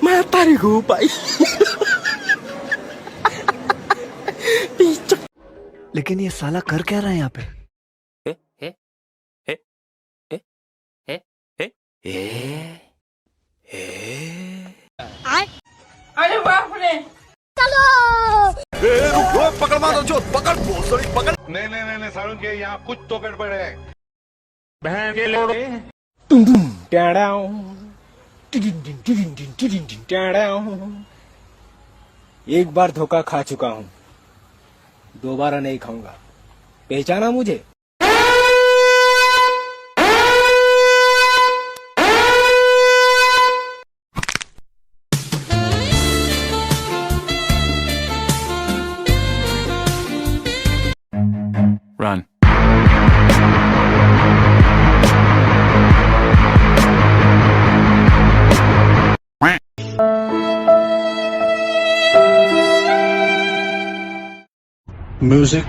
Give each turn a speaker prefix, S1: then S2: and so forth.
S1: Mata nih gue pak. Picek.
S2: लेकिन ये साला कर क्या रहा है यहाँ पे?
S3: नहीं सारुण के यहाँ कुछ तो गड़बड़ है। बहन के लोड़े
S1: एक बार धोखा खा चुका हूँ, दोबारा नहीं खाऊंगा। पहचाना मुझे?
S2: Run.
S4: Music